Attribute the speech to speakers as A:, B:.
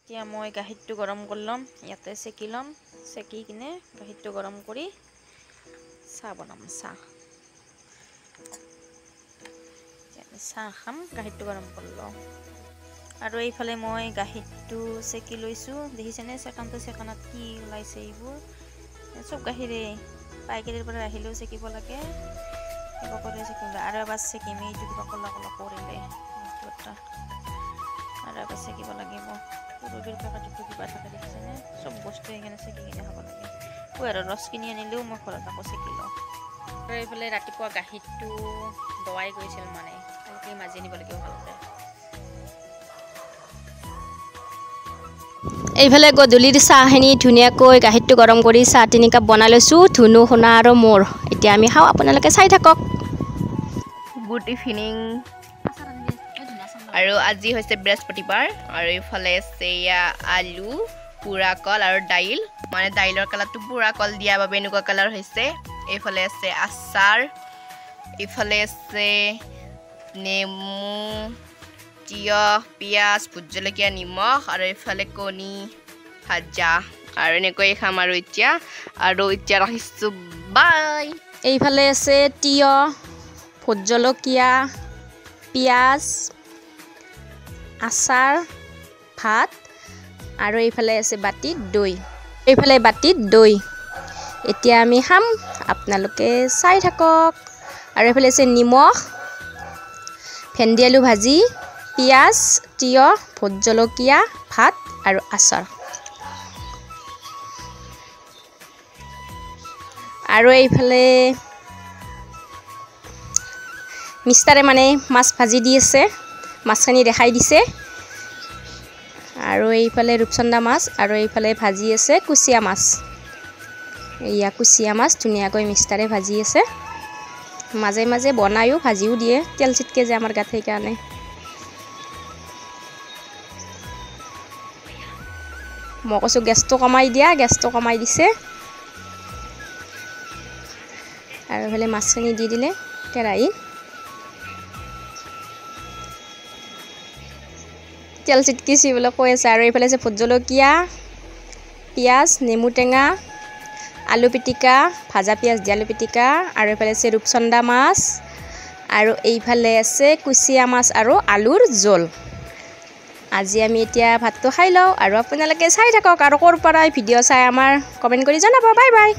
A: এতিয়া মই গাখীৰটো গৰম কৰি ল'ম, ইয়াতে চেকি ল'ম, চেকি কিনে গাখীৰটো গৰম কৰি চাহ বনাম। চাহ খাম, গাখীৰটো গৰম কৰি লওঁ। আৰু এইফালে মই গাখীৰটো চেকি লৈছোঁ, দেখিছেনে চেকানাত কি ওলাইছে। এইবোৰ চব গাখীৰে পাইকাৰীৰ পৰা আহিলেও চেকিব লাগে, আৰু এবাৰ চেকিম। এইটো কিবা ক'লা ক'লা পৰিলে আৰু এবাৰ চেকিব লাগিব। পুৰবীৰ পেকেটটো কিবা থাকে দেখিছেনে, চব বস্তু সেইকাৰণে চেকি কিনে খাব লাগে। আৰু ৰস কিনি আনিলেও মই ঘৰত আকৌ চেকি লওঁ। আৰু এইফালে ৰাতিপুৱা গাখীৰটো দৱাই গৈছিল, মানে ভালকৈ মাজি নিব লাগিব ভালকৈ।
B: এইফালে গধূলিৰ চাহখিনি ধুনীয়াকৈ গাখীৰটো গৰম কৰি চাহ 3 কাপ বনাই লৈছোঁ, ধুনু, সোণা আৰু মোৰ। এতিয়া আমি খাওঁ, আপোনালোকে চাই থাকক।
A: Good evening. আৰু আজি হৈছে বৃহস্পতিবাৰ, আৰু এইফালে আছে এয়া আলু, পোৰা কল আৰু দাইল, মানে দাইলৰ কালাৰটো পোৰা কল দিয়া বাবে এনেকুৱা কালাৰ হৈছে। এইফালে আছে আচাৰ, এইফালে আছে নেমু, তিয়হ, পিঁয়াজ, ভোট জলকীয়া, নিমখ, আৰু এইফালে কণী ভাজা। আৰু এনেকৈ খাম আৰু এতিয়া ৰাখিছোঁ, বাই।
B: এইফালে আছে তিয়হ, ভোট জলকীয়া, পিঁয়াজ, আচাৰ, ভাত, আৰু এইফালে আছে বাতিত দৈ। এতিয়া আমি খাম, আপোনালোকে চাই থাকক। আৰু এইফালে আছে নিমখ, ভেন্দি আলু ভাজি, পিঁয়াজ, তিয়হ, ভোট জলকীয়া, ভাত আৰু আচাৰ। আৰু এইফালে মিষ্টাৰে মানে মাছ ভাজি দি আছে, মাছখিনি দেখাই দিছে। আৰু এইফালে ৰূপচন্দা মাছ, আৰু এইফালে ভাজি আছে কুচিয়া মাছ। এয়া কুচিয়া মাছ ধুনীয়াকৈ মিষ্টাৰে ভাজি আছে। মাজে মাজে বনায়ো ভাজিও দিয়ে, তেল চিটকে যে আমাৰ গাত, সেইকাৰণে। মই কৈছোঁ গেছটো কমাই দিয়া, গেছটো কমাই দিছে। আৰু এইফালে মাছখিনি দি দিলে কেৰাহীত। তেল চিটকিছি বুলি কৈ আছে। আৰু এইফালে আছে ভোট জলকীয়া, পিঁয়াজ, নেমু টেঙা, আলু পিটিকা, ভাজা পিঁয়াজ দি আলু পিটিকা, আৰু এইফালে আছে ৰূপচন্দা মাছ, আৰু এইফালে আছে কুচিয়া মাছ আৰু আলুৰ জোল। আজি আমি এতিয়া ভাতটো খাই লওঁ, আৰু আপোনালোকে চাই থাকক। আৰু ক'ৰ পৰা ভিডিঅ' চাই আমাৰ কমেণ্ট কৰি জনাব। Bye bye.